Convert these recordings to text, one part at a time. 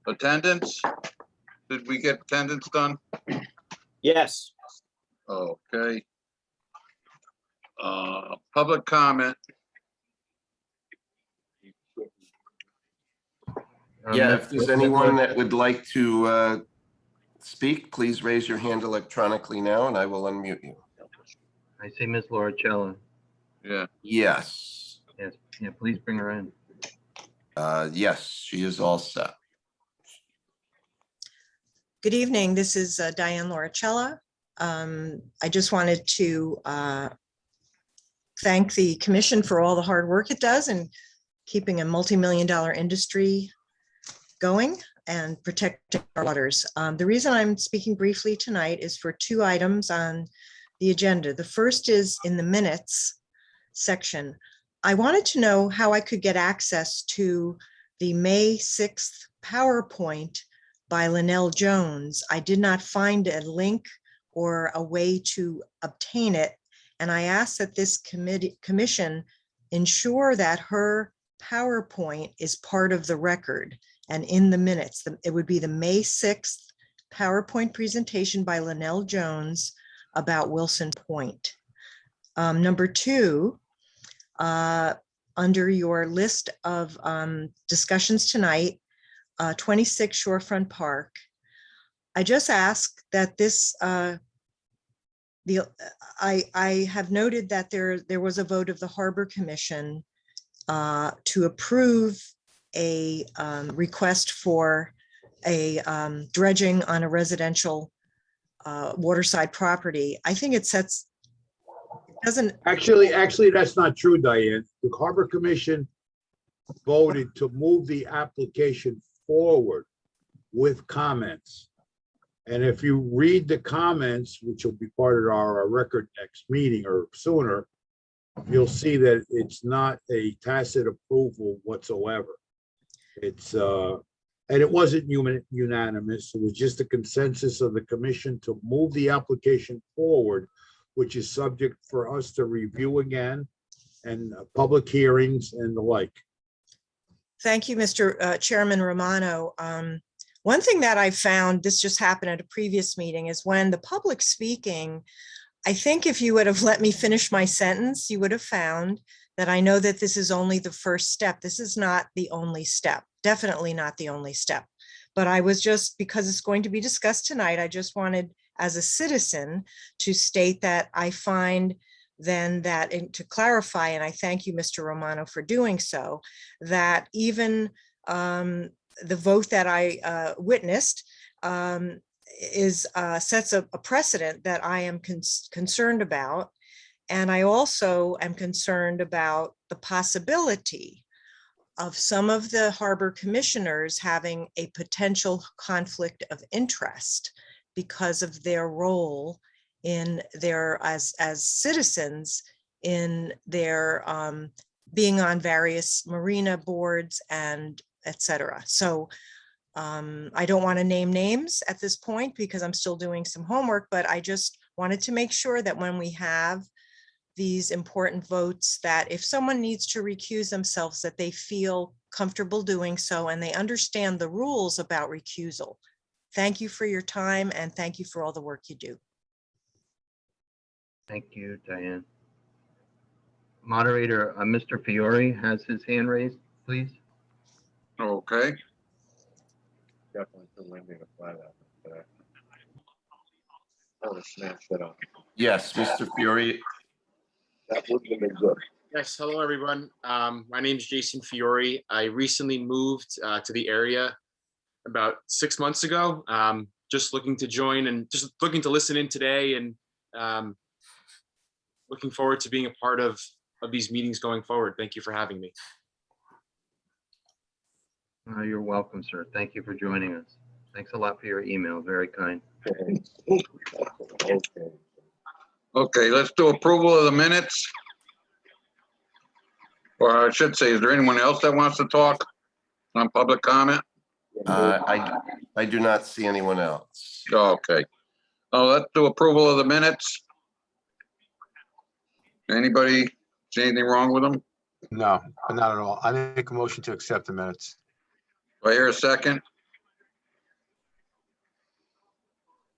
Attendance? Did we get attendance done? Yes. Okay. Public comment. Yeah, if there's anyone that would like to speak, please raise your hand electronically now and I will unmute you. I see Ms. Laura Cella. Yeah. Yes. Yes, yeah, please bring her in. Yes, she is all set. Good evening. This is Diane Lauricella. I just wanted to thank the commission for all the hard work it does in keeping a multi-million-dollar industry going and protecting our waters. The reason I'm speaking briefly tonight is for two items on the agenda. The first is in the minutes section. I wanted to know how I could get access to the May 6th PowerPoint by Linnell Jones. I did not find a link or a way to obtain it. And I asked that this commission ensure that her PowerPoint is part of the record and in the minutes. It would be the May 6th PowerPoint presentation by Linnell Jones about Wilson Point. Number two, under your list of discussions tonight, 26 Shorefront Park. I just ask that this, I have noted that there was a vote of the Harbor Commission to approve a request for a dredging on a residential waterside property. I think it sets, doesn't. Actually, that's not true, Diane. The Harbor Commission voted to move the application forward with comments. And if you read the comments, which will be part of our record next meeting or sooner, you'll see that it's not a tacit approval whatsoever. It's and it wasn't unanimous. It was just a consensus of the commission to move the application forward, which is subject for us to review again and public hearings and the like. Thank you, Mr. Chairman Romano. One thing that I found, this just happened at a previous meeting, is when the public speaking, I think if you would have let me finish my sentence, you would have found that I know that this is only the first step. This is not the only step, definitely not the only step. But I was just, because it's going to be discussed tonight, I just wanted as a citizen to state that I find then that, and to clarify, and I thank you, Mr. Romano, for doing so, that even the vote that I witnessed sets a precedent that I am concerned about. And I also am concerned about the possibility of some of the harbor commissioners having a potential conflict of interest because of their role in their, as citizens, in their being on various marina boards and etc. So I don't want to name names at this point because I'm still doing some homework, but I just wanted to make sure that when we have these important votes, that if someone needs to recuse themselves, that they feel comfortable doing so and they understand the rules about recusal. Thank you for your time and thank you for all the work you do. Thank you, Diane. Moderator, Mr. Fiore has his hand raised, please. Okay. Definitely too windy to fly that. I would have smashed it up. Yes, Mr. Fury. That would have been good. Yes, hello everyone. My name is Jason Fiore. I recently moved to the area about 6 months ago. Just looking to join and just looking to listen in today and looking forward to being a part of these meetings going forward. Thank you for having me. You're welcome, sir. Thank you for joining us. Thanks a lot for your email. Very kind. Okay, let's do approval of the minutes. Or I should say, is there anyone else that wants to talk on public comment? I do not see anyone else. Okay. Let's do approval of the minutes. Anybody see anything wrong with them? No, not at all. I make a motion to accept the minutes. Do I hear a second?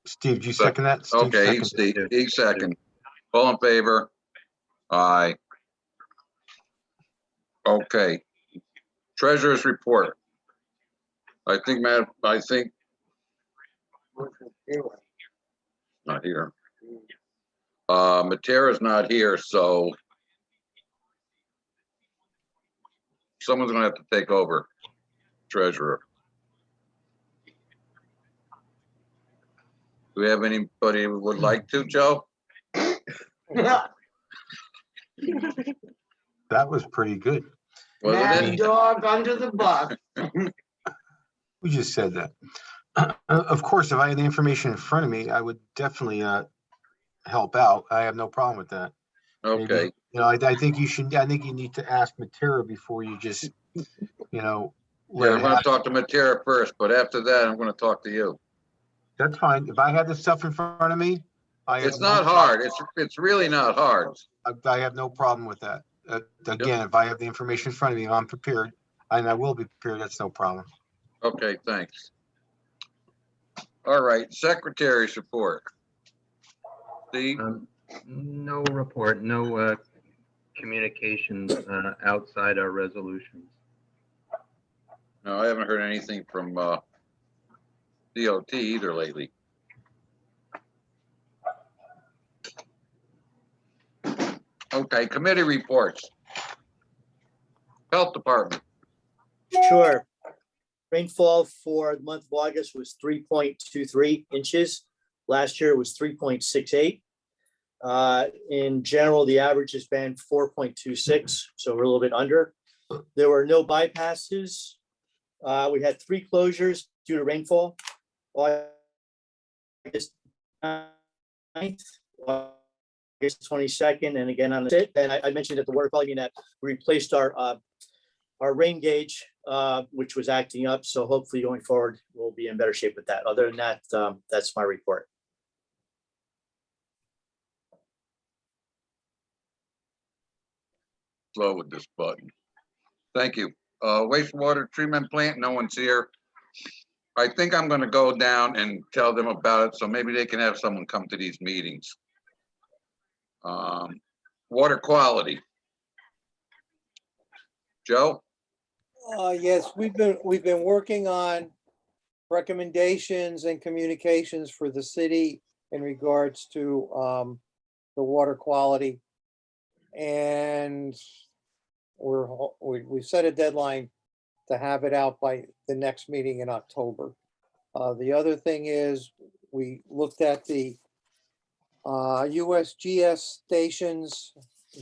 Steve, do you second that? Steve Okay, seconded. Steve, each second. All in favor? Aye. Okay. Treasurer's report. I think, Matt, not here. Matera's not here, so someone's gonna have to take over treasurer. Do we have anybody who would like to, Joe? That was pretty good. Was Mad it? dog under the bus. We just said that. Of course, if I had the information in front of me, I would definitely help out. I have no problem with that. Maybe, Okay, I think you should, I think you need to ask Matera before you just, yeah, let I'm it gonna happen. talk to Matera first, but after that, I'm gonna talk to you. That's fine. If I had this stuff in front of me, It's not hard. It's really not hard. I have no problem with that. Again, if I have the information in front of me, I'm prepared, and I will be prepared. That's no problem. Okay, thanks. All right, secretary's report. Steve, No report, no communications outside our resolutions. no, I haven't heard anything from DOT either lately. Okay, committee reports. Health Department. Sure. Rainfall for the month of August was 3.23 inches. Last year it was 3.68. In general, the average has been 4.26, so we're a little bit under. There were no bypasses. We had 3 closures due to rainfall. August 9th, August 22nd, and again on the 6th. And I mentioned at the water quality meeting that we replaced our rain gauge, which was acting up. So hopefully going forward, we'll be in better shape with that. Other than that, that's my report. Slow with this button. Thank you. Wastewater treatment plant, no one's here. I think I'm gonna go down and tell them about it, so maybe they can have someone come to these meetings. Water quality. Joe? Yes, we've been working on recommendations and communications for the city in regards to the water quality. And we set a deadline to have it out by the next meeting in October. The other thing is we looked at the USGS stations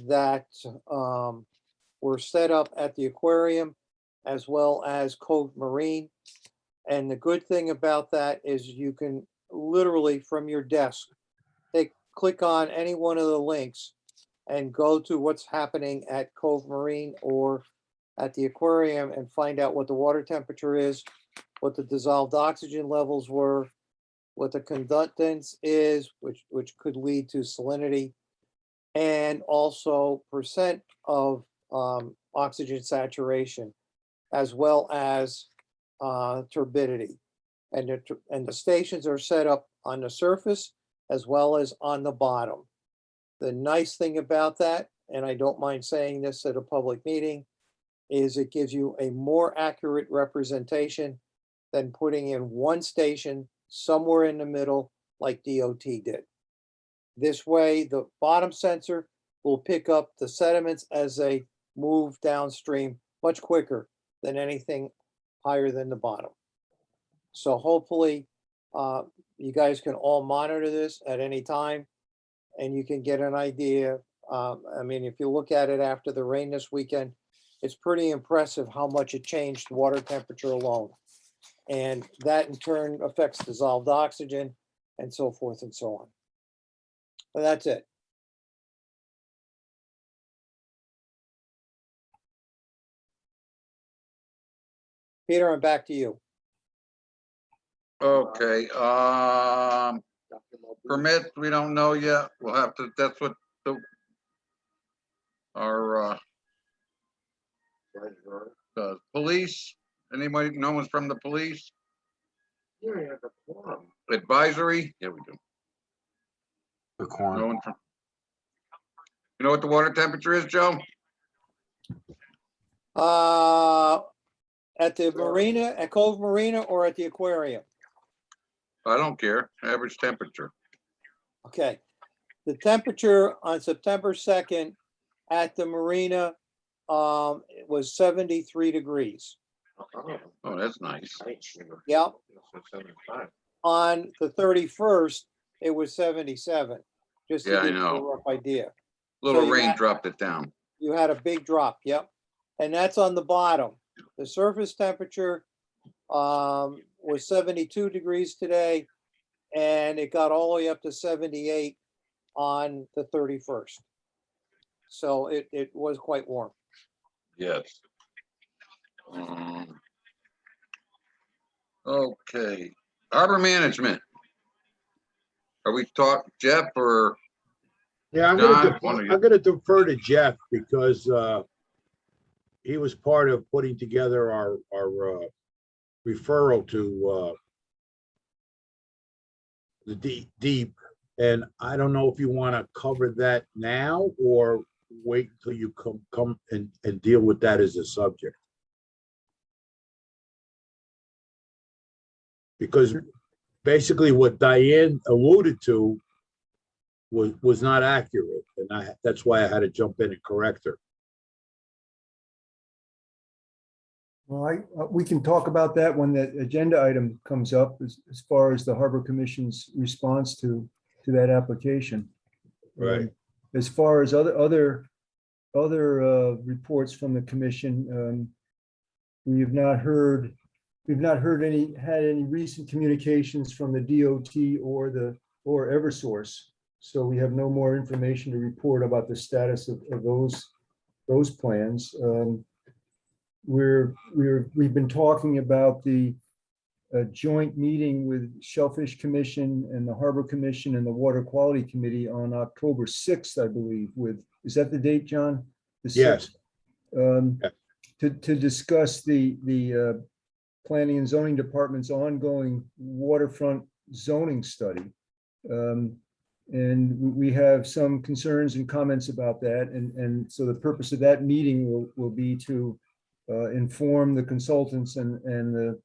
that were set up at the aquarium as well as Cove Marine. And the good thing about that is you can literally from your desk, click on any one of the links and go to what's happening at Cove Marine or at the aquarium and find out what the water temperature is, what the dissolved oxygen levels were, what the conductance is, which could lead to salinity, and also percent of oxygen saturation, as well as turbidity. And the stations are set up on the surface as well as on the bottom. The nice thing about that, and I don't mind saying this at a public meeting, is it gives you a more accurate representation than putting in one station somewhere in the middle like DOT did. This way, the bottom sensor will pick up the sediments as they move downstream much quicker than anything higher than the bottom. So hopefully you guys can all monitor this at any time and you can get an idea. I mean, if you look at it after the rain this weekend, it's pretty impressive how much it changed water temperature alone. And that in turn affects dissolved oxygen and so forth and so on. But that's it. Peter, I'm back to you. Okay, permits, we don't know yet. We'll have to, that's what our police, anybody, no one's from the police? advisory, here we go. The No corn. one from. You know what the water temperature is, Joe? At the marina, at Cove Marina, or at the aquarium? I don't care, average temperature. Okay. The temperature on September 2nd at the marina it was 73 degrees. Oh, that's nice. Yep. On the 31st, it was 77. Just to Yeah, I give you know. a rough idea. Little you rain had- dropped it down. You had a big drop, yep. And that's on the bottom. The surface temperature was 72 degrees today, and it got all the way up to 78 on the 31st. So it was quite warm. Yes. Okay, harbor management. Are we talking Jeff or? Yeah, John, one of you. I'm gonna defer to Jeff because he was part of putting together our referral to the deep. And I don't know if you want to cover that now or wait till you come and deal with that as a subject. Because basically what Diane alluded to was not accurate, and that's why I had to jump in and correct her. Well, we can talk about that when that agenda item comes up as far as the Harbor Commission's response to that application. Right. As far as other reports from the commission, we've not had any recent communications from the DOT or Eversource. So we have no more information to report about the status of those plans. We've been talking about the joint meeting with Shellfish Commission and the Harbor Commission and the Water Quality Committee on October 6th, I believe. Is that the date, John? The 6th? Yes. To discuss the Planning and Zoning Department's ongoing waterfront zoning study. And we have some concerns and comments about that. And so the purpose of that meeting will be to inform the consultants and the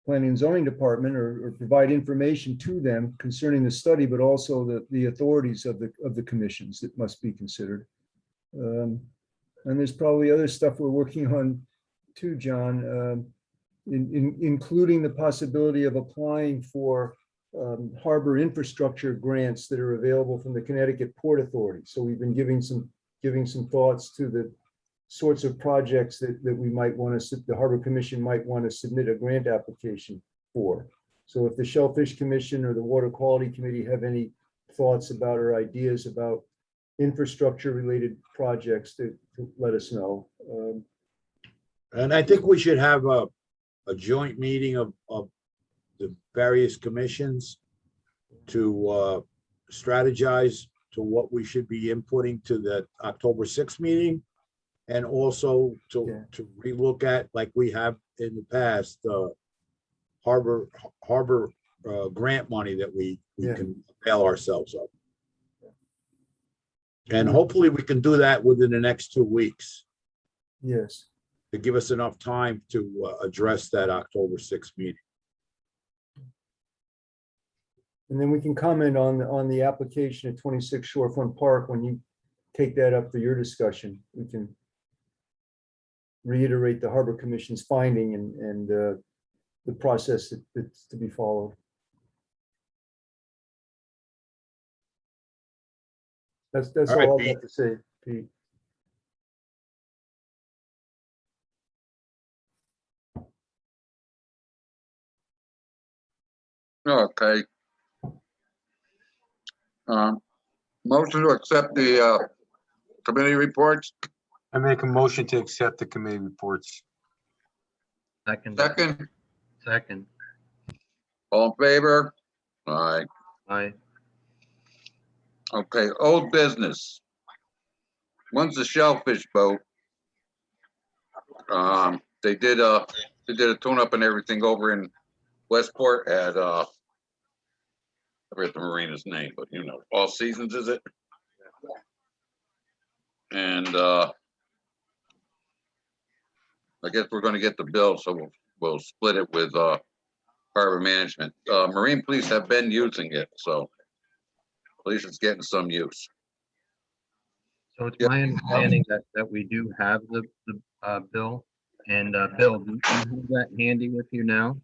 Planning and Zoning Department or provide information to them concerning the study, but also the authorities of the commissions that must be considered. And there's probably other stuff we're working on too, John, including the possibility of applying for harbor infrastructure grants that are available from the Connecticut Port Authority. So we've been giving some thoughts to the sorts of projects that we might want to, the Harbor Commission might want to submit a grant application for. So if the Shellfish Commission or the Water Quality Committee have any thoughts about or ideas about infrastructure related projects, to let us know. And I think we should have a joint meeting of the various commissions to strategize to what we should be inputting to the October 6th meeting. And also to relook at, like we have in the past, harbor grant money that we can avail ourselves of. And hopefully we can do that within the next 2 weeks. Yes. To give us enough time to address that October 6th meeting. And then we can comment on the application at 26 Shorefront Park when you take that up for your discussion. We can reiterate the Harbor Commission's finding and the process that's to be followed. That's All right, all I've Pete. got to say, Pete. Okay. Motion to accept the committee reports. I make a motion to accept the committee reports. Second, Second. all in favor? Aye. Aye. Okay, old business. One's the Shellfish boat. They did a tune-up and everything over in Westport at I forget the marina's name, but you know, All Seasons, is it? And I guess we're gonna get the bill, so we'll split it with harbor management. Marine police have been using it, so at least it's getting some use. So it's Yep. my understanding that we do have the bill. And Bill, do you have that handy with you now?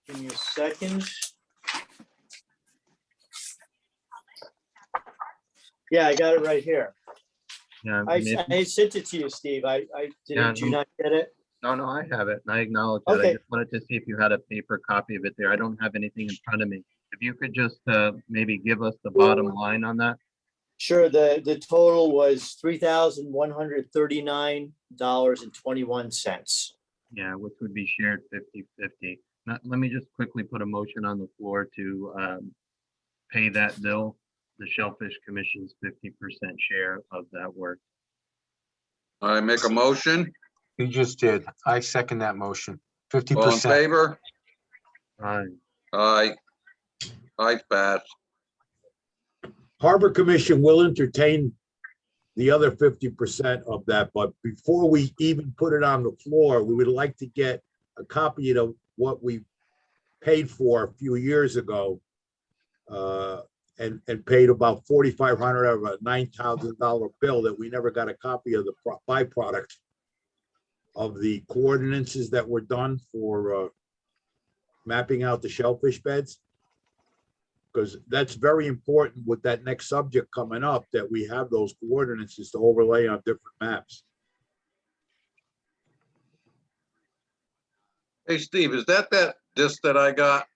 Give me a second. Yeah, I got it right here. Yeah, I maybe- I sent it to you, Steve. I Yeah, did you not get it? No, I have it, and I acknowledge that. I Okay. just wanted to see if you had a paper copy of it there. I don't have anything in front of me. If you could just maybe give us the bottom line on that. Sure, the total was $3,139.21. Yeah, which would be shared 50-50. Now, let me just quickly put a motion on the floor to pay that bill, the Shellfish Commission's 50% share of that work. I make a motion. You just did. I second that motion. All in 50%. favor? Aye. Aye. Aye, pass. Harbor Commission will entertain the other 50% of that, but before we even put it on the floor, we would like to get a copy of what we paid for a few years ago. And paid about $4,500 out of a $9,000 bill that we never got a copy of the byproduct of the coordinates that were done for mapping out the shellfish beds. Because that's very important with that next subject coming up, that we have those coordinates to overlay on different maps. Hey, Steve, is that disc that I got?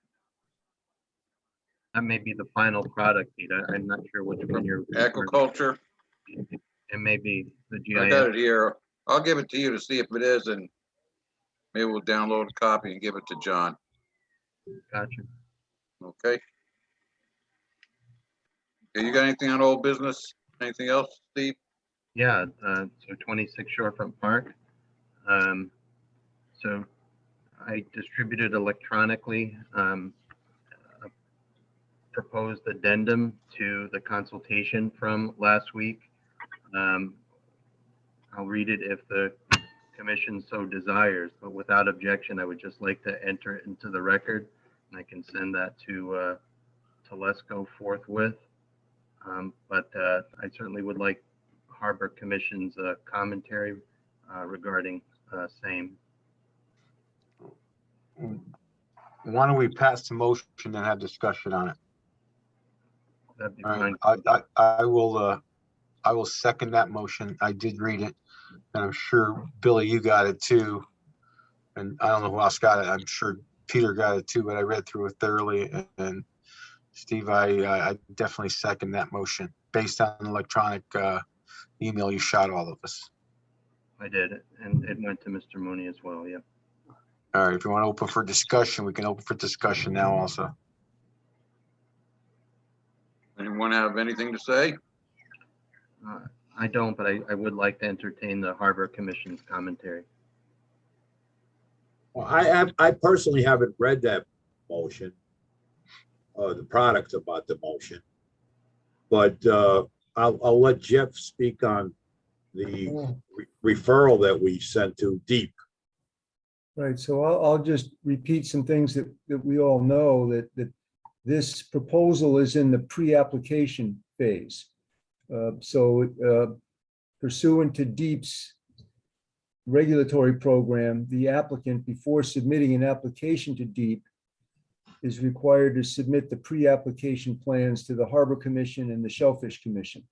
That may be the final product, Peter. I'm not sure which one you're. Aquaculture? It may be the I got GIS. it here. I'll give it to you to see if it is, and maybe we'll download a copy and give it to John. Gotcha. Okay. Okay, you got anything on old business? Anything else, Steve? Yeah, so 26 Shorefront Park. So I distributed electronically a proposed addendum to the consultation from last week. I'll read it if the commission so desires, but without objection, I would just like to enter it into the record, and I can send that to Lesko forthwith. But I certainly would like Harbor Commission's commentary regarding same. Why don't we pass the motion and have discussion on it? That'd be All fine. right, I will second that motion. I did read it, and I'm sure, Billy, you got it too. And I don't know who else got it. I'm sure Peter got it too, but I read through it thoroughly. And Steve, I definitely second that motion based on an electronic email you shot all of us. I did, and it went to Mr. Mooney as well, yeah. All right, if you want to open for discussion, we can open for discussion now also. Anyone have anything to say? I don't, but I would like to entertain the Harbor Commission's commentary. Well, I personally haven't read that motion, the product about the motion. But I'll let Jeff speak on the referral that we sent to Deep. Right, so I'll just repeat some things that we all know, that this proposal is in the pre-application phase. So pursuant to Deep's regulatory program, the applicant, before submitting an application to Deep, is required to submit the pre-application plans to the Harbor Commission and the Shellfish Commission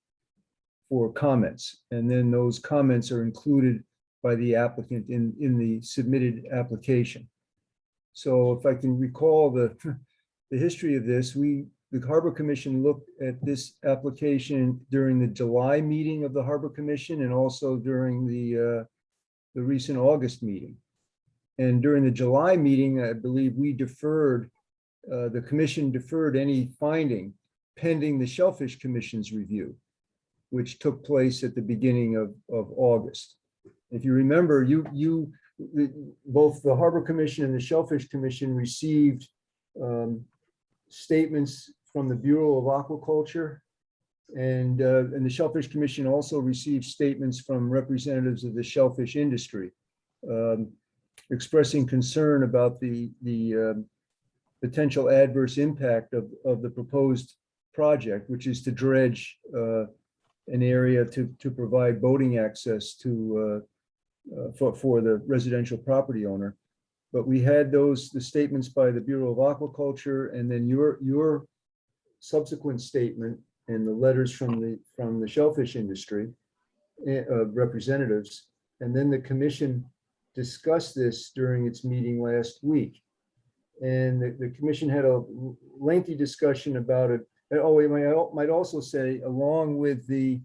for comments. And then those comments are included by the applicant in the submitted application. So if I can recall the history of this, the Harbor Commission looked at this application during the July meeting of the Harbor Commission and also during the recent August meeting. And during the July meeting, I believe we deferred, the commission deferred any finding pending the Shellfish Commission's review, which took place at the beginning of August. If you remember, both the Harbor Commission and the Shellfish Commission received statements from the Bureau of Aquaculture. And the Shellfish Commission also received statements from representatives of the shellfish industry, expressing concern about the potential adverse impact of the proposed project, which is to dredge an area to provide boating access to for the residential property owner. But we had the statements by the Bureau of Aquaculture, and then your subsequent statement and the letters from the shellfish industry representatives. And then the commission discussed this during its meeting last week. And the commission had a lengthy discussion about it. Oh, I might also say, along with the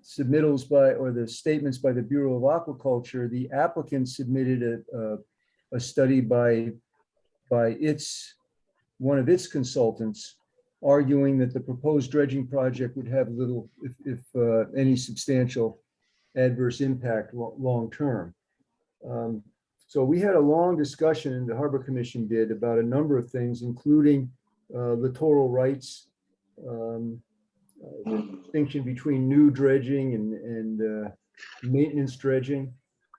submittals or the statements by the Bureau of Aquaculture, the applicant submitted a study by one of its consultants, arguing that the proposed dredging project would have little, if any, substantial adverse impact long term. So we had a long discussion, and the Harbor Commission did, about a number of things, including littoral rights, the distinction between new dredging and maintenance dredging,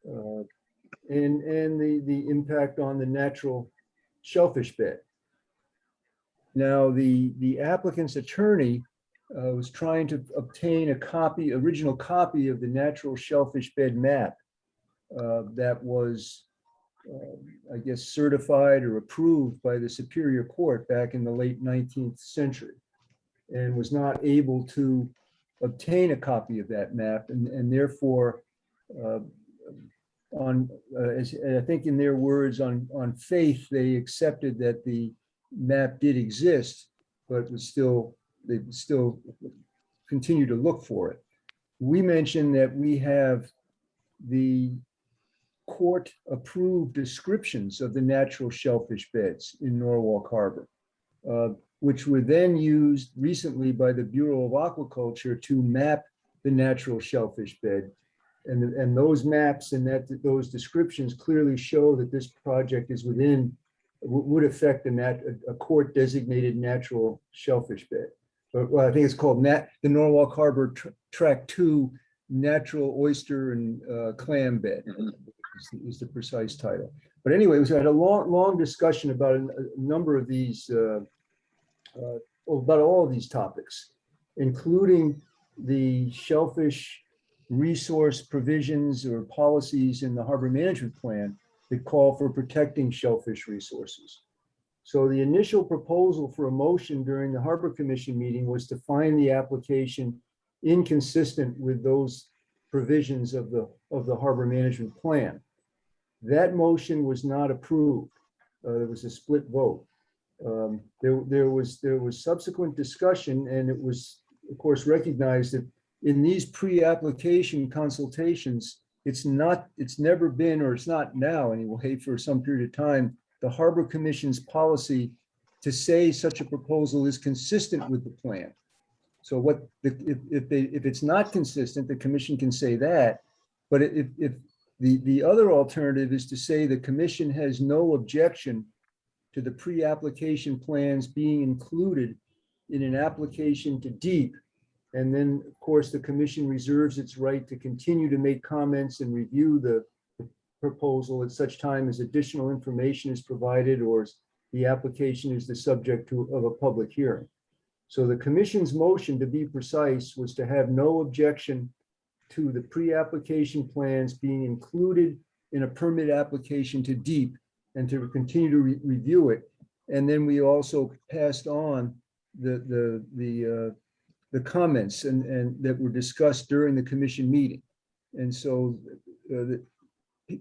and the impact on the natural shellfish bed. Now, the applicant's attorney was trying to obtain original copy of the natural shellfish bed map that was, I guess, certified or approved by the Superior Court back in the late 19th century, and was not able to obtain a copy of that map, and therefore, as I think in their words, on faith, they accepted that the map did exist, but they would still continue to look for it. We mentioned that we have the court-approved descriptions of the natural shellfish beds in Norwalk Harbor, which were then used recently by the Bureau of Aquaculture to map the natural shellfish bed. And those maps and those descriptions clearly show that this project is would affect a court-designated natural shellfish bed. Well, I think it's called the Norwalk Harbor Track 2 Natural Oyster and Clam Bed is the precise title. But anyway, we had a long discussion about a number of these, about all of these topics, including the shellfish resource provisions or policies in the harbor management plan that call for protecting shellfish resources. So the initial proposal for a motion during the Harbor Commission meeting was to find the application inconsistent with those provisions of the harbor management plan. That motion was not approved. There was a split vote. There was subsequent discussion, and it was, of course, recognized that in these pre-application consultations, it's never been, or it's not now anyway, for some period of time, the Harbor Commission's policy to say such a proposal is consistent with the plan. So if it's not consistent, the commission can say that. But if the other alternative is to say the commission has no objection to the pre-application plans being included in an application to DEEP, and then, of course, the commission reserves its right to continue to make comments and review the proposal at such time as additional information is provided or the application is the subject of a public hearing. So the commission's motion, to be precise, was to have no objection to the pre-application plans being included in a permit application to DEEP and to continue to review it. And then we also passed on the comments and that were discussed during the commission meeting. And so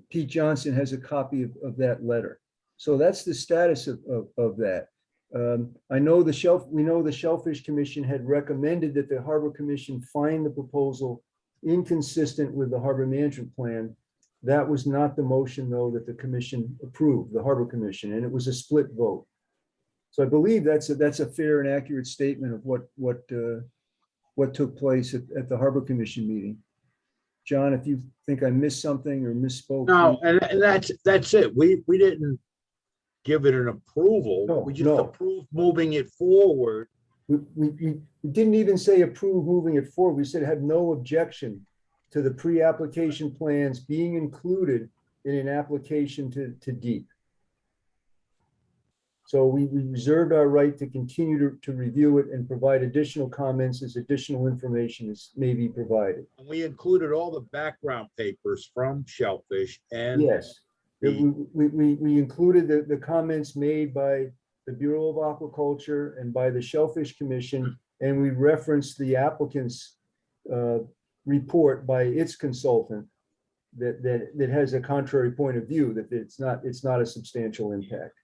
Pete Johnson has a copy of that letter. So that's the status of that. We know the Shellfish Commission had recommended that the Harbor Commission find the proposal inconsistent with the Harbor Management Plan. That was not the motion, though, that the commission approved, the Harbor Commission, and it was a split vote. So I believe that's a fair and accurate statement of what took place at the Harbor Commission meeting. John, if you think I missed something or misspoke. No, and that's it. We didn't give it an approval. No, We just no. approved moving it forward. We didn't even say approve moving it forward. We said had no objection to the pre-application plans being included in an application to DEEP. So we reserved our right to continue to review it and provide additional comments as additional information may be provided. And we included all the background papers from Shellfish and Yes, we included the comments made by the Bureau of Aquaculture and by the Shellfish Commission, and we referenced the applicant's report by its consultant that has a contrary point of view, that it's not a substantial impact.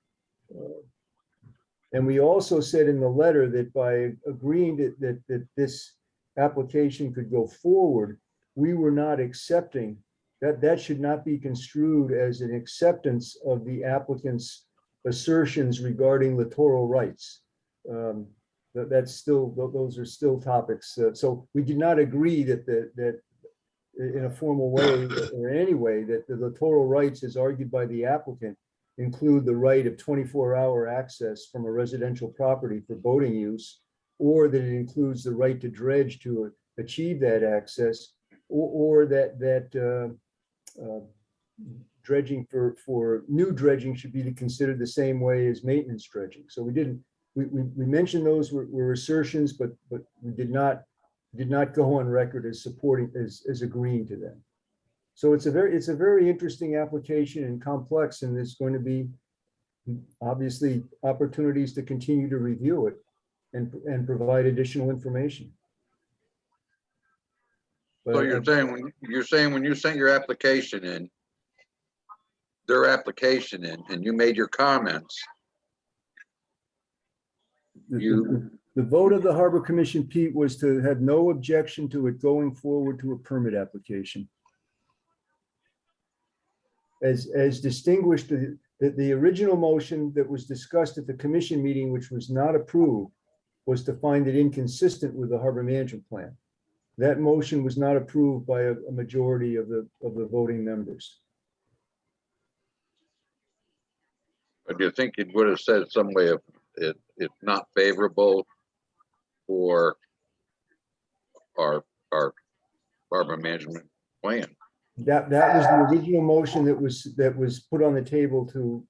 And we also said in the letter that by agreeing that this application could go forward, we were not accepting that should not be construed as an acceptance of the applicant's assertions regarding littoral rights. That's still, those are still topics. So we did not agree that in a formal way or in any way that the littoral rights as argued by the applicant include the right of 24-hour access from a residential property for boating use, or that it includes the right to dredge to achieve that access, or that dredging for new dredging should be considered the same way as maintenance dredging. So we mentioned those were assertions, but we did not go on record as supporting, as agreeing to them. So it's a very interesting application and complex, and there's going to be obviously opportunities to continue to review it and provide additional information. So you're saying when you sent your application in, their application in, and you made your comments, The vote of the Harbor Commission, Pete, was to have no objection to it going forward to a permit application. As distinguished, the original motion that was discussed at the commission meeting, which was not approved, was to find it inconsistent with the harbor management plan. That motion was not approved by a majority of the voting members. but do you think it would have said some way of it's not favorable for our harbor management plan? That was the original motion that was put on the table to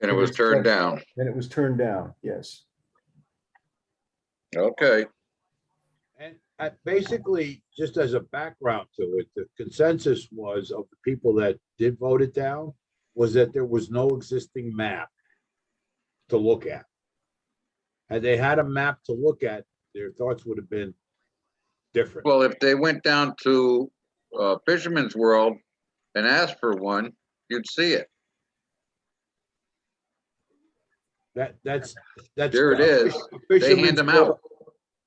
And it was turned down. and it was turned down, yes. Okay, And basically, just as a background to it, the consensus was of the people that did vote it down was that there was no existing map to look at. Had they had a map to look at, their thoughts would have been different. well, if they went down to Fisherman's World and asked for one, you'd see it. That's There it is. a They Fisherman's hand them World- out.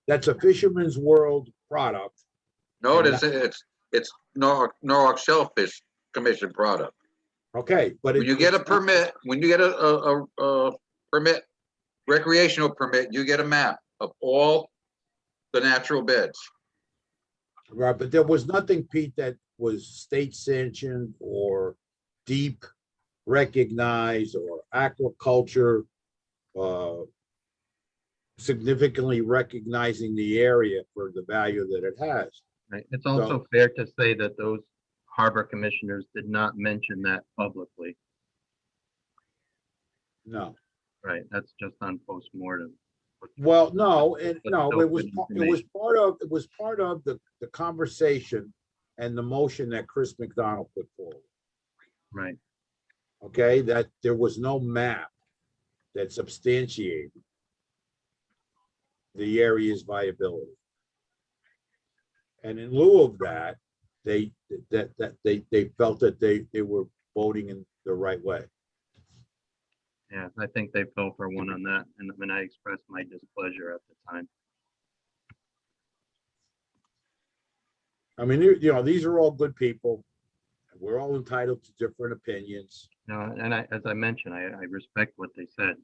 That's a Fisherman's World product. No, it's Norwalk Shellfish Commission product. Okay, but When you get a permit, when you get a permit, recreational permit, you get a map of all the natural beds. Right, but there was nothing, Pete, that was state sanctioned or deep recognized or aquaculture significantly recognizing the area for the value that it has. Right. It's also fair to say that those harbor commissioners did not mention that publicly. No, Right. That's just on postmortem. well, no, But no, still it was good part of the conversation and the motion that Chris McDonald put forward. Right. Okay, that there was no map that substantiated the area's viability. And in lieu of that, they felt that they were voting in the right way. Yeah, I think they fell for one on that, and when I expressed my displeasure at the time. I mean, these are all good people. We're all entitled to different opinions. No, and as I mentioned, I respect what they said.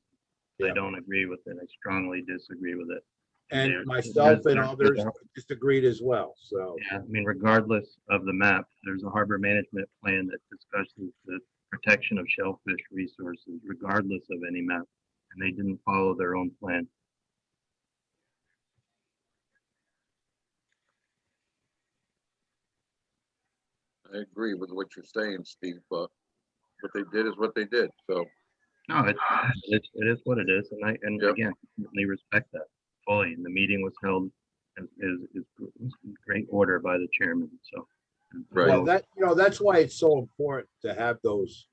I Yeah. don't agree with it. I strongly disagree with it. And myself and others disagreed as well, so. Yeah, I mean, regardless of the map, there's a harbor management plan that discusses the protection of shellfish resources regardless of any map, and they didn't follow their own plan. I agree with what you're saying, Steve, but what they did is what they did, so. No, it is what it is, and Yep. again, certainly respect that fully. And the meeting was held is great order by the chairman, so. Right. Well, that's why it's so important to have those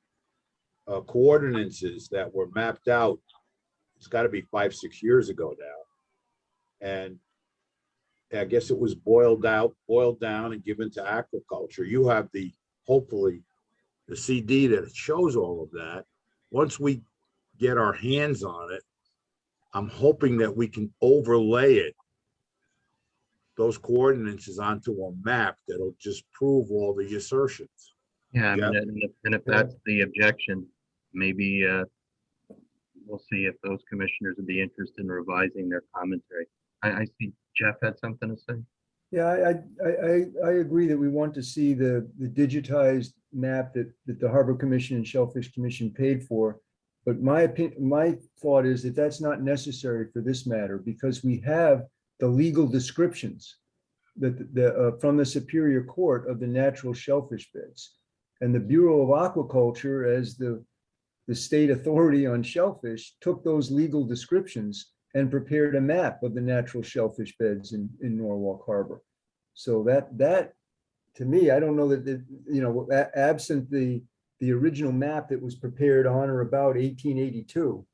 coordinates that were mapped out. It's got to be 5-6 years ago now. And I guess it was boiled down and given to aquaculture. You have hopefully the CD that shows all of that. Once we get our hands on it, I'm hoping that we can overlay those coordinates onto a map that'll just prove all the assertions. Yeah, I mean, Yeah. and if that's the objection, maybe we'll see if those commissioners would be interested in revising their commentary. I see Jeff had something to say. Yeah, I agree that we want to see the digitized map that the Harbor Commission and Shellfish Commission paid for. But my thought is that that's not necessary for this matter, because we have the legal descriptions that from the Superior Court of the natural shellfish beds. And the Bureau of Aquaculture, as the state authority on shellfish, took those legal descriptions and prepared a map of the natural shellfish beds in Norwalk Harbor. So that to me, I don't know that, absent the original map that was prepared on or about 1882,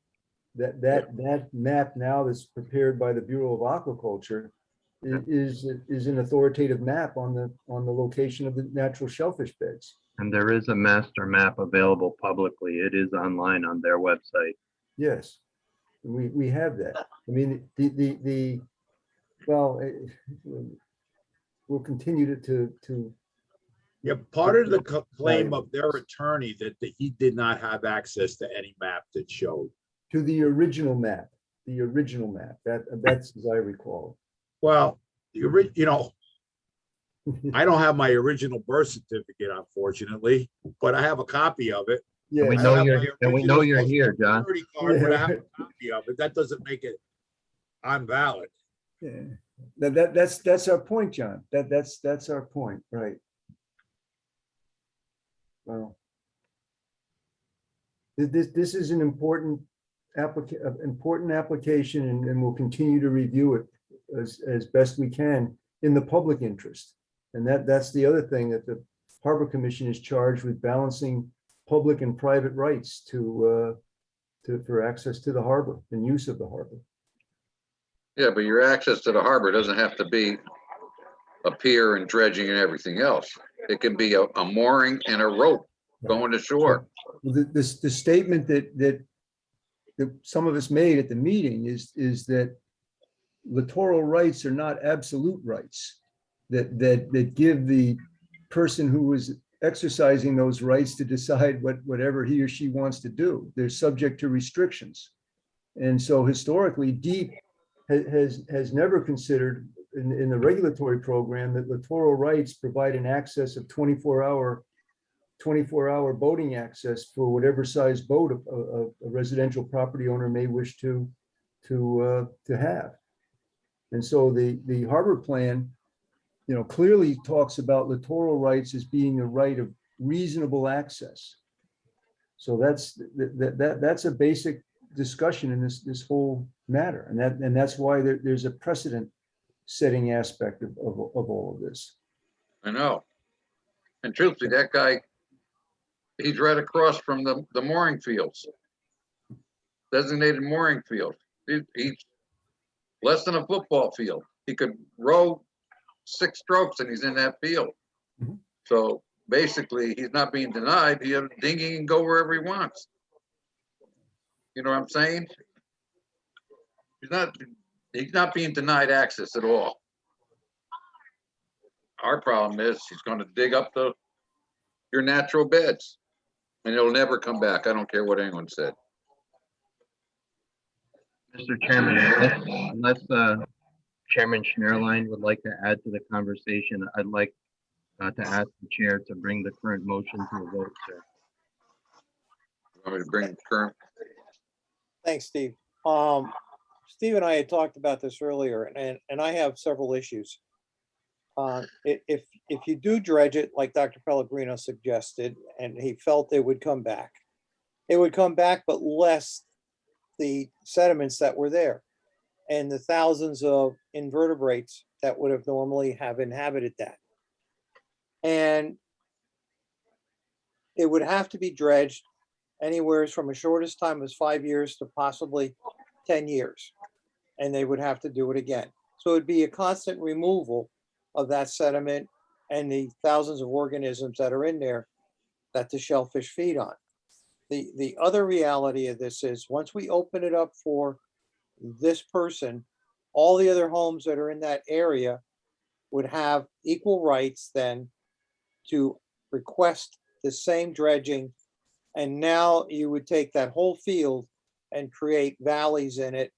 that map now that's prepared by the Bureau of Aquaculture is an authoritative map on the location of the natural shellfish beds. And there is a master map available publicly. It is online on their website. Yes, we have that. I mean, we'll continue to. Yeah, part of the claim of their attorney that he did not have access to any map that showed. To the original map, that's as I recall. Well, I don't have my original birth certificate, unfortunately, but I have a copy of it. Yeah, We I know have you're my here, and we know you're original here, John. security card, but I have a copy of it. That doesn't make it invalid. Yeah. That's our point, John. That's our point, right? Well, this is an important application, and we'll continue to review it as best we can in the public interest. And that's the other thing, that the Harbor Commission is charged with balancing public and private rights for access to the harbor and use of the harbor. Yeah, but your access to the harbor doesn't have to be a pier and dredging and everything else. It can be a mooring and a rope going to shore. The statement that some of us made at the meeting is that littoral rights are not absolute rights, that give the person who is exercising those rights to decide whatever he or she wants to do. They're subject to restrictions. And so historically, DEEP has never considered in the regulatory program that littoral rights provide an access of 24-hour boating access for whatever size boat a residential property owner may wish to have. And so the harbor plan, clearly talks about littoral rights as being the right of reasonable access. So that's a basic discussion in this whole matter, and that's why there's a precedent setting aspect of all of this. I know. And truthfully, that guy, he's right across from the mooring fields. Designated mooring field. He's less than a football field. He could row 6 strokes and he's in that field. Mhm. So basically, he's not being denied. He has a dinghy and go wherever he wants. You know what I'm saying? He's not being denied access at all. Our problem is he's going to dig up your natural beds, and it'll never come back. I don't care what anyone said. Mr. Chairman, unless Chairman Schnierlein would like to add to the conversation, I'd like to ask the chair to bring the current motion to a vote, sir. Want me to bring current? Thanks, Steve. Steve and I had talked about this earlier, and I have several issues. If you do dredge it, like Dr. Pellegrino suggested, and he felt it would come back, but less the sediments that were there and the thousands of invertebrates that would have normally have inhabited that. And it would have to be dredged anywhere from as short as time as 5 years to possibly 10 years. And they would have to do it again. So it'd be a constant removal of that sediment and the thousands of organisms that are in there that the shellfish feed on. The other reality of this is once we open it up for this person, all the other homes that are in that area would have equal rights then to request the same dredging. And now you would take that whole field and create valleys in it,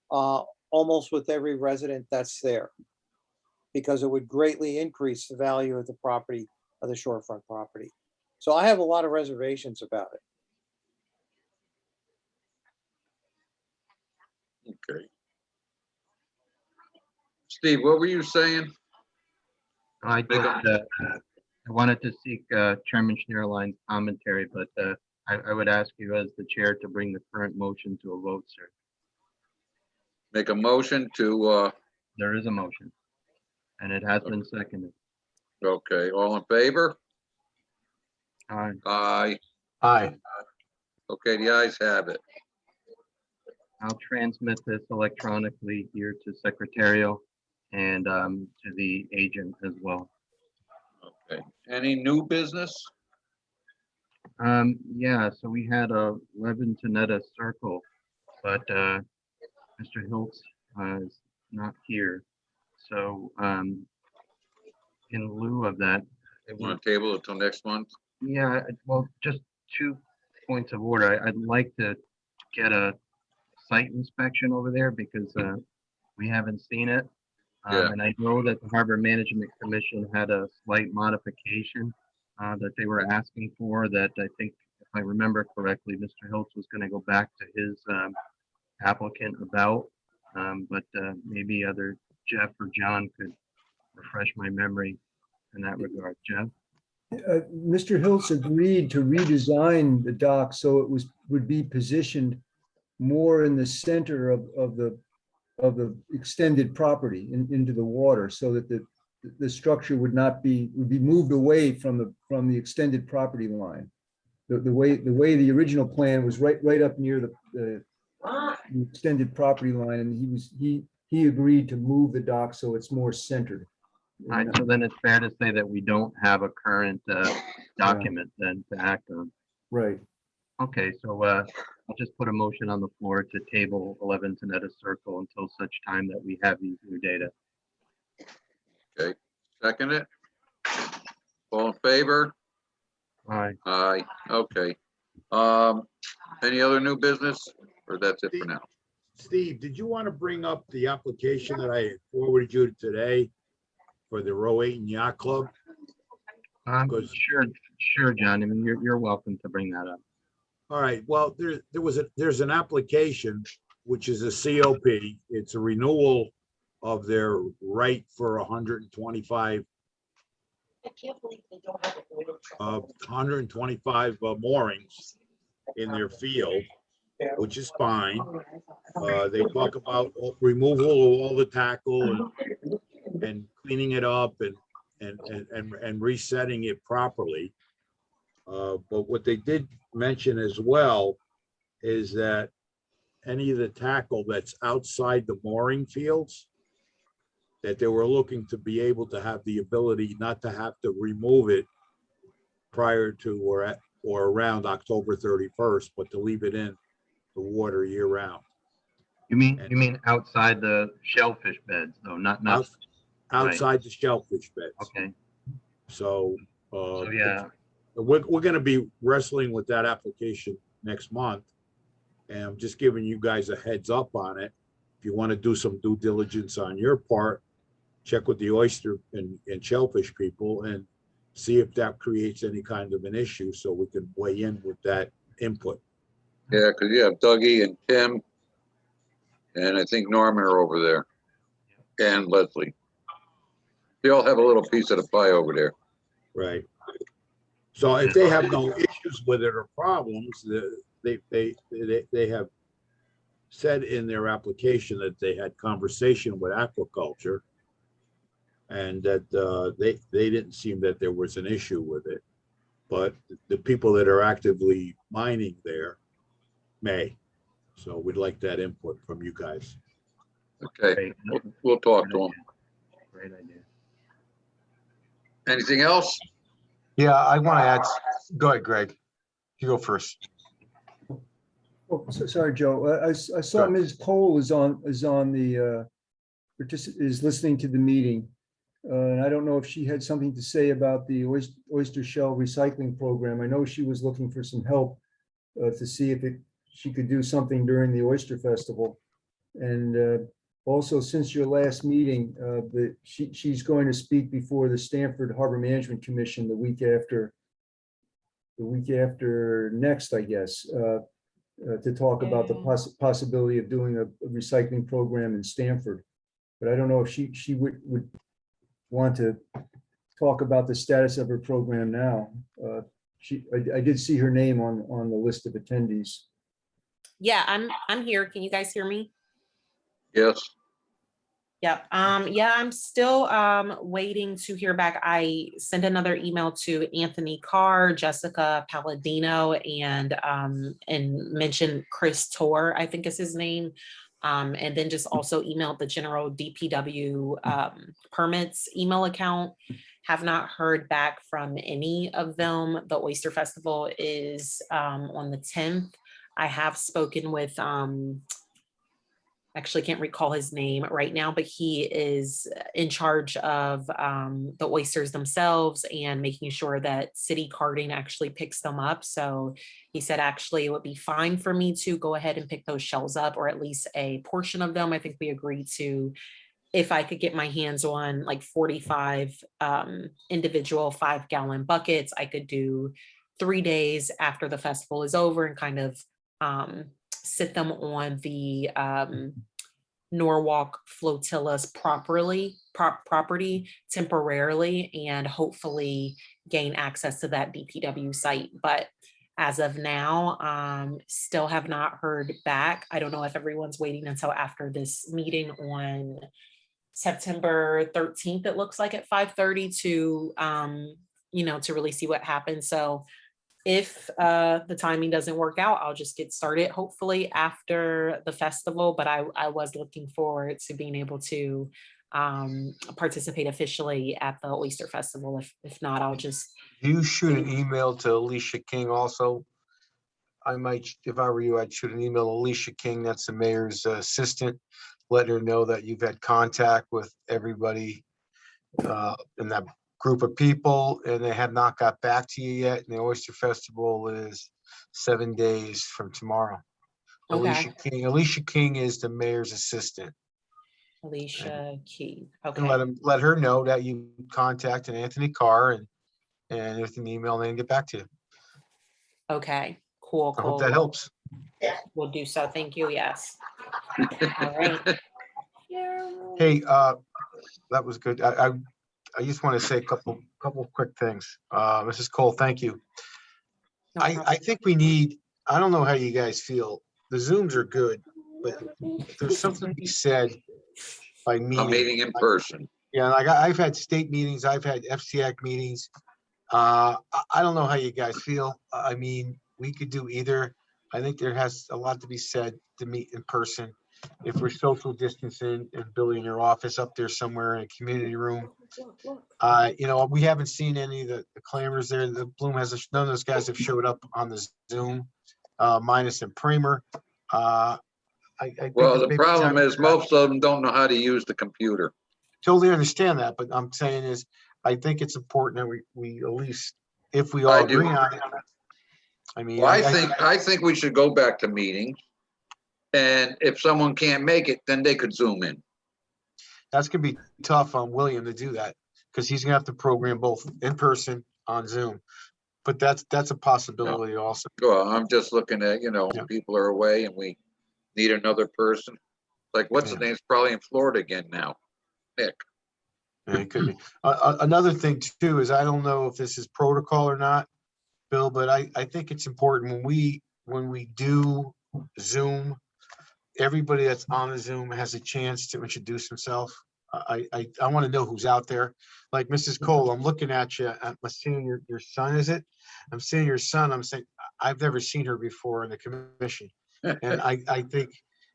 almost with every resident that's there, because it would greatly increase the value of the property, of the shorefront property. So I have a lot of reservations about it. Okay. Steve, what were you saying? I Make just, I wanted to seek Chairman Schnierlein's commentary, but I would ask you as the chair to bring the current motion to a vote, sir. Make a motion to, There is a motion, and it has been seconded. okay, all in favor? Aye. Aye. Aye. Okay, the ayes have it. I'll transmit this electronically here to secretarial and to the agent as well. Okay, any new business? Yeah, so we had a Leventonetta Circle, but Mr. Hiltz is not here. So in lieu of that, it Want would, to table it till next month? yeah, well, just 2 points of order. I'd like to get a site inspection over there because we haven't seen it. Yeah. And I know that the Harbor Management Commission had a slight modification that they were asking for that I think, if I remember correctly, Mr. Hiltz was going to go back to his applicant about, but maybe either Jeff or John could refresh my memory in that regard. Jeff? Mr. Hiltz agreed to redesign the dock so it would be positioned more in the center of the extended property into the water, so that the structure would be moved away from the extended property line. The way the original plan was right up near the extended property line, and he agreed to move the dock so it's more centered. All right, so then it's fair to say that we don't have a current document then to act on. Right. Okay, so I'll just put a motion on the floor to table 11 Tenetta Circle until such time that we have these new data. Okay, second it? All in favor? Aye. Aye, okay. Any other new business, or that's it for now? Steve, did you want to bring up the application that I forwarded you today for the Rowayton Yacht Club? Because- Sure, John. I mean, you're welcome to bring that up. All right, well, there's an application, which is a COP. It's a renewal of their right for 125 moorings in their field, which is fine. They talk about removal of all the tackle and cleaning it up and resetting it properly. But what they did mention as well is that any of the tackle that's outside the mooring fields, that they were looking to be able to have the ability not to have to remove it prior to or around October 31st, but to leave it in the water year round. You mean outside the shellfish beds, though, not Outside the shellfish beds. Okay. So Yeah. we're going to be wrestling with that application next month. And I'm just giving you guys a heads up on it. If you want to do some due diligence on your part, check with the oyster and shellfish people and see if that creates any kind of an issue so we can weigh in with that input. Yeah, because you have Dougie and Tim, and I think Norman are over there, and Leslie. They all have a little piece of the pie over there. Right. So if they have no issues with it or problems, they have said in their application that they had conversation with aquaculture and that they didn't seem that there was an issue with it. But the people that are actively mining there may. So we'd like that input from you guys. Okay, Great. we'll talk to them. Great idea. Anything else? Yeah, I want to add, go ahead, Greg. You go first. Oh, sorry, Joe. I saw Sure. Ms. Cole is on the, is listening to the meeting. And I don't know if she had something to say about the oyster shell recycling program. I know she was looking for some help to see if she could do something during the Oyster Festival. And also, since your last meeting, she's going to speak before the Stanford Harbor Management Commission the week after next, I guess, to talk about the possibility of doing a recycling program in Stanford. But I don't know if she would want to talk about the status of her program now. I did see her name on the list of attendees. Yeah, I'm here. Can you guys hear me? Yes. Yep. Yeah, I'm still waiting to hear back. I sent another email to Anthony Carr, Jessica Palladino, and mentioned Chris Tor, I think is his name. And then just also emailed the general DPW permits email account. Have not heard back from any of them. The Oyster Festival is on the 10th. I have spoken with actually can't recall his name right now, but he is in charge of the oysters themselves and making sure that city carting actually picks them up. So he said actually it would be fine for me to go ahead and pick those shells up, or at least a portion of them. I think we agreed to, if I could get my hands on like 45 individual 5-gallon buckets, I could do 3 days after the festival is over and kind of sit them on the Norwalk flotillas property temporarily and hopefully gain access to that DPW site. But as of now, still have not heard back. I don't know if everyone's waiting until after this meeting on September 13th, it looks like at 5:30 to, to really see what happens. So if the timing doesn't work out, I'll just get started hopefully after the festival. But I was looking forward to being able to participate officially at the Oyster Festival. If not, I'll just. You shoot an email to Alicia King also. I might, if I were you, I'd shoot an email to Alicia King, that's the mayor's assistant, letting her know that you've had contact with everybody in that group of people, and they have not got back to you yet. And the Oyster Festival is 7 days from tomorrow. Okay. Alicia King is the mayor's assistant. Alicia King. Okay. And let her know that you contacted Anthony Carr and with an email, and then get back to you. Okay. Cool. I hope that helps. We'll do so. Thank you. Yes. All right. Hey, that was good. I just want to say a couple quick things. Mrs. Cole, thank you. No problem. I think we need, I don't know how you guys feel. The Zooms are good, but there's something to be said by A meeting. meeting in person. Yeah, like I've had state meetings, I've had FCAC meetings. I don't know how you guys feel. I mean, we could do either. I think there has a lot to be said to meet in person. If we're social distancing and Billy in your office up there somewhere in a community room. We haven't seen any of the claimers there. The Bloom has, none of those guys have showed up on the Zoom, minus and Kramer. I think Well, it's the maybe problem time is for that. most of them don't know how to use the computer. Totally understand that, but I'm saying is, I think it's important that we at least, if we all I do. agree on it. I mean, Well, I think we should go back to meetings. And if someone can't make it, then they could Zoom in. That's gonna be tough on William to do that, because he's gonna have to program both in person on Zoom. but that's a possibility also. Well, I'm just looking at, you know, Yeah. people are away and we need another person. Like, what's the Yeah. name's probably in Florida again now? Nick. Yeah, it could be. Another thing too is I don't know if this is protocol or not, Bill, but I think it's important when we do Zoom, everybody that's on the Zoom has a chance to introduce himself. I want to know who's out there. Like Mrs. Cole, I'm looking at you. I'm seeing your son, is it? I'm seeing your son. I'm saying, I've never seen her before in the commission. And I think,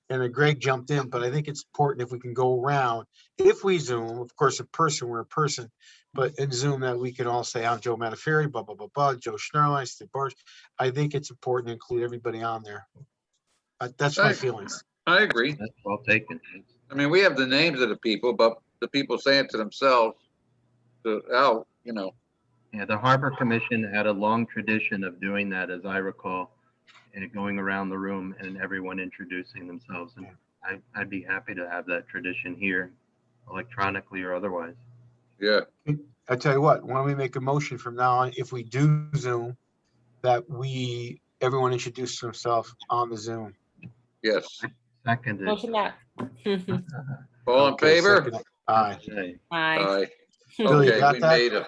and Greg jumped in, but I think it's important if we can go around, if we Zoom, of course, we're a person, but in Zoom that we can all say, I'm Joe Mataferri, blah, blah, blah, blah, Joe Schnurline, Steve Barge. I think it's important to include everybody on there. That's my feelings. I agree. That's well taken. I mean, we have the names of the people, but the people saying to themselves, oh, you know, Yeah, the Harbor Commission had a long tradition of doing that, as I recall, and going around the room and everyone introducing themselves. And I'd be happy to have that tradition here, electronically or otherwise. yeah. I tell you what, why don't we make a motion from now on, if we do Zoom, that everyone introduce themselves on the Zoom. Yes. Seconded. Motion that. All in Okay, favor? second. Aye. Okay. Aye. Aye. Bill, you Okay, got we that? made it.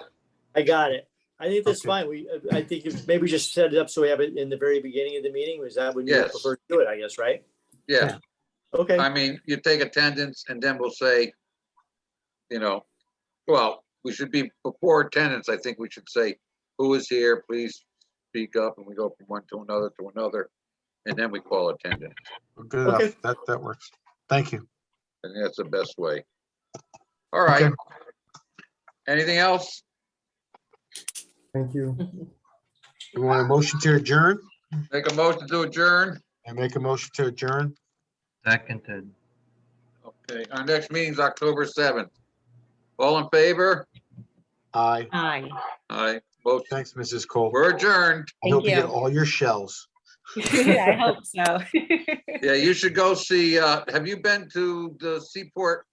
I got it. I think that's Okay. fine. I think maybe just set it up so we have it in the very beginning of the meeting. Was that when you Yes. prefer to do it, I guess, right? Yeah. Okay. I mean, you take attendance and then we'll say, you know, well, we should be before attendance. I think we should say, who is here? Please speak up. And we go from one to another. And then we call attendance. Good Okay. enough. That works. Thank you. I think that's the best way. All right. Okay. Anything else? Thank you. We want a motion to adjourn Make a motion to adjourn. and make a motion to adjourn. Seconded. Okay, our next meeting is October 7th. All in favor? Aye. Aye. Aye. Motion. Thanks, Mrs. Cole. We're adjourned. I hope you Thank get you. all your shells. I hope so. Yeah, you should go see, have you been to the Seaport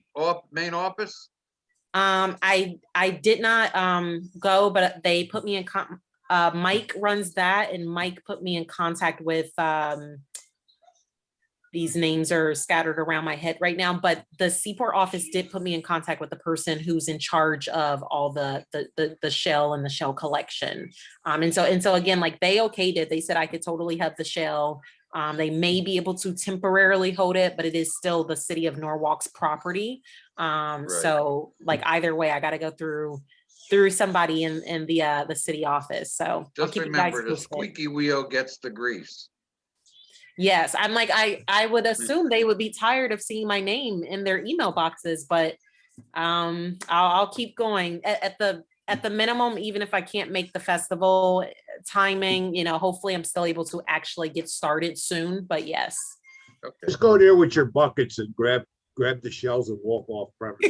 main office? I did not go, but they put me in Mike runs that, and Mike put me in contact with these names are scattered around my head right now, but the Seaport office did put me in contact with the person who's in charge of all the shell and the shell collection. And so again, like they okayed it. They said I could totally have the shell. They may be able to temporarily hold it, but it is still the city of Norwalk's property. So like either way, I got to go through somebody in the city office. So I'll Just keep you guys remember, the posted. squeaky wheel gets the grease. Yes, I'm like, I would assume they would be tired of seeing my name in their email boxes, but I'll keep going at the minimum, even if I can't make the festival timing, you know, hopefully I'm still able to actually get started soon, but yes. Okay. Just go there with your buckets and grab the shells and walk off premise.